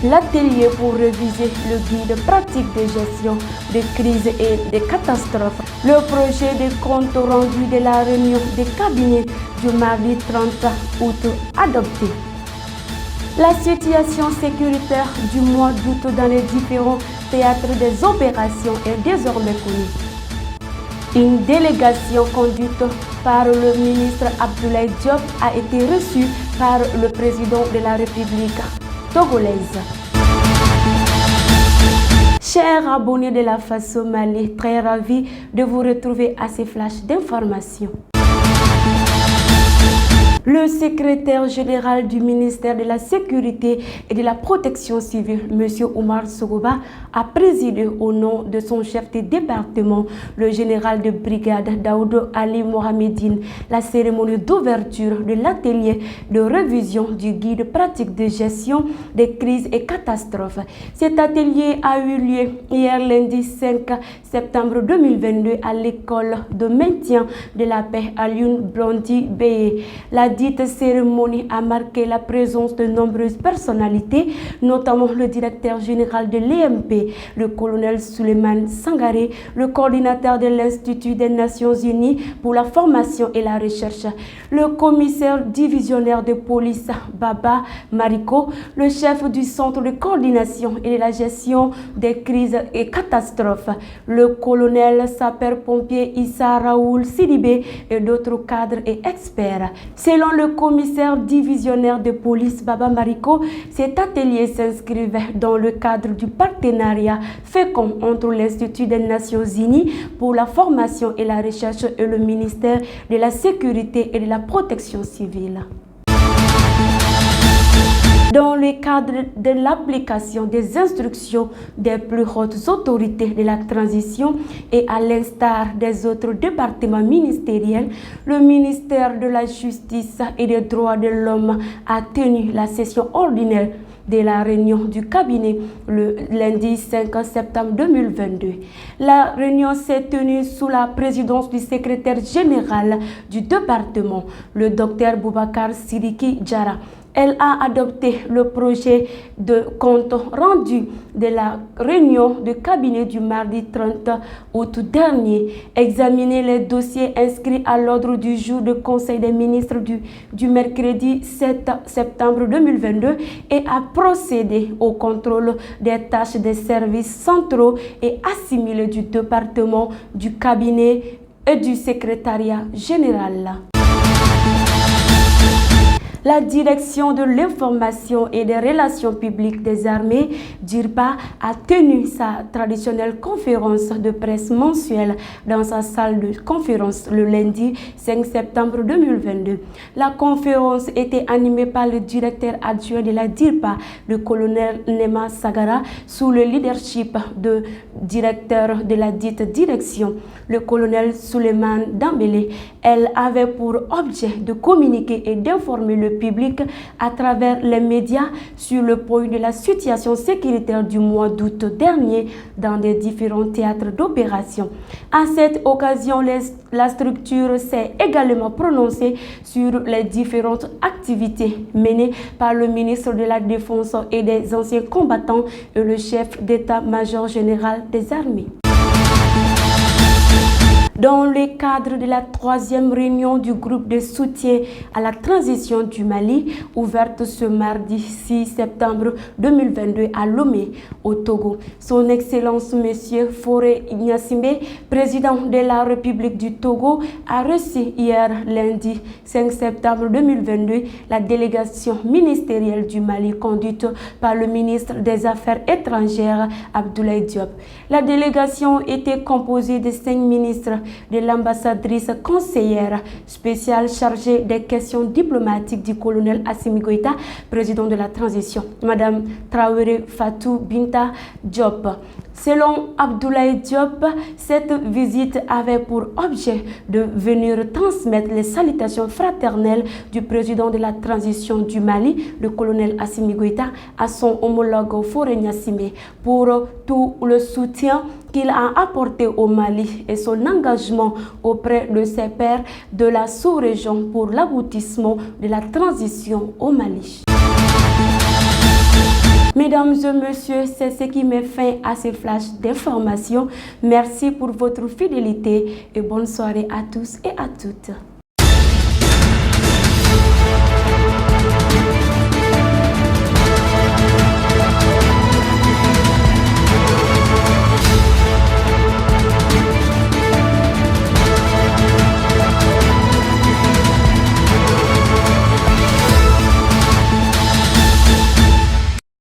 l'atelier pour réviser le guide pratique de gestion des crises et des catastrophes. Le projet de compte rendu de la réunion des cabinets du mardi 30 août adopté. La situation sécuritaire du mois d'août dans les différents théâtres des opérations est désormais connue. Une délégation conduite par le ministre Abdoulaye Diop a été reçue par le président de la République togolaise. Chers abonnés de la FASO Mali, très ravi de vous retrouver à ces flashs d'informations. Le secrétaire général du ministère de la Sécurité et de la Protection civile, M. Oumar Sogoba, a présidé au nom de son chef de département, le général de brigade Daoud Ali Mohamedine, la cérémonie d'ouverture de l'atelier de révision du guide pratique de gestion des crises et catastrophes. Cet atelier a eu lieu hier lundi 5 septembre 2022 à l'école de maintien de la paix à Lyon Blondi Beye. La dite cérémonie a marqué la présence de nombreuses personnalités, notamment le directeur général de l'EMP, le colonel Souleymane Sangaré, le coordinateur de l'Institut des Nations Unies pour la formation et la recherche, le commissaire divisionnaire de police Baba Mariko, le chef du centre de coordination et de la gestion des crises et catastrophes, le colonel sapeur-pompier Issa Raoul Sidibé et d'autres cadres et experts. Selon le commissaire divisionnaire de police Baba Mariko, cet atelier s'inscrivait dans le cadre du partenariat fécond entre l'Institut des Nations Unies pour la formation et la recherche et le ministère de la Sécurité et de la Protection civile. Dans le cadre de l'application des instructions des plus hautes autorités de la transition et à l'instar des autres départements ministériels, le ministère de la Justice et des Droits de l'Homme a tenu la session ordinaire de la réunion du cabinet le lundi 5 septembre 2022. La réunion s'est tenue sous la présidence du secrétaire général du département, le docteur Boubacar Sidiki Diarra. Elle a adopté le projet de compte rendu de la réunion de cabinet du mardi 30 août dernier, examiné les dossiers inscrits à l'ordre du jour du Conseil des ministres du mercredi 7 septembre 2022 et a procédé au contrôle des tâches des services centraux et assimilés du département, du cabinet et du secrétariat général. La direction de l'information et des relations publiques des armées, DIRPA, a tenu sa traditionnelle conférence de presse mensuelle dans sa salle de conférence le lundi 5 septembre 2022. La conférence était animée par le directeur adjoint de la DIRPA, le colonel Nema Sagara, sous le leadership du directeur de la dite direction, le colonel Souleymane Dambélé. Elle avait pour objet de communiquer et d'informer le public à travers les médias sur le point de la situation sécuritaire du mois d'août dernier dans les différents théâtres d'opération. À cette occasion, la structure s'est également prononcée sur les différentes activités menées par le ministre de la Défense et des anciens combattants et le chef d'état-major général des armées. Dans le cadre de la 3e réunion du groupe de soutien à la transition du Mali, ouverte ce mardi 6 septembre 2022 à Lomé, au Togo, son Excellence M. Faure Gnassingbé, président de la République du Togo, a reçu hier lundi 5 septembre 2022 la délégation ministérielle du Mali conduite par le ministre des Affaires étrangères Abdoulaye Diop. La délégation était composée de 5 ministres, de l'ambassadrice conseillère spéciale chargée des questions diplomatiques du colonel Assimi Goïta, président de la transition, Madame Traoré Fatou Binta Diop. Selon Abdoulaye Diop, cette visite avait pour objet de venir transmettre les salutations fraternelles du président de la transition du Mali, le colonel Assimi Goïta, à son homologue Faure Gnassingbé pour tout le soutien qu'il a apporté au Mali et son engagement auprès de ses pairs de la sous-région pour l'aboutissement de la transition au Mali. Mesdames et messieurs, c'est ce qui met fin à ce flash d'information. Merci pour votre fidélité et bonne soirée à tous et à toutes.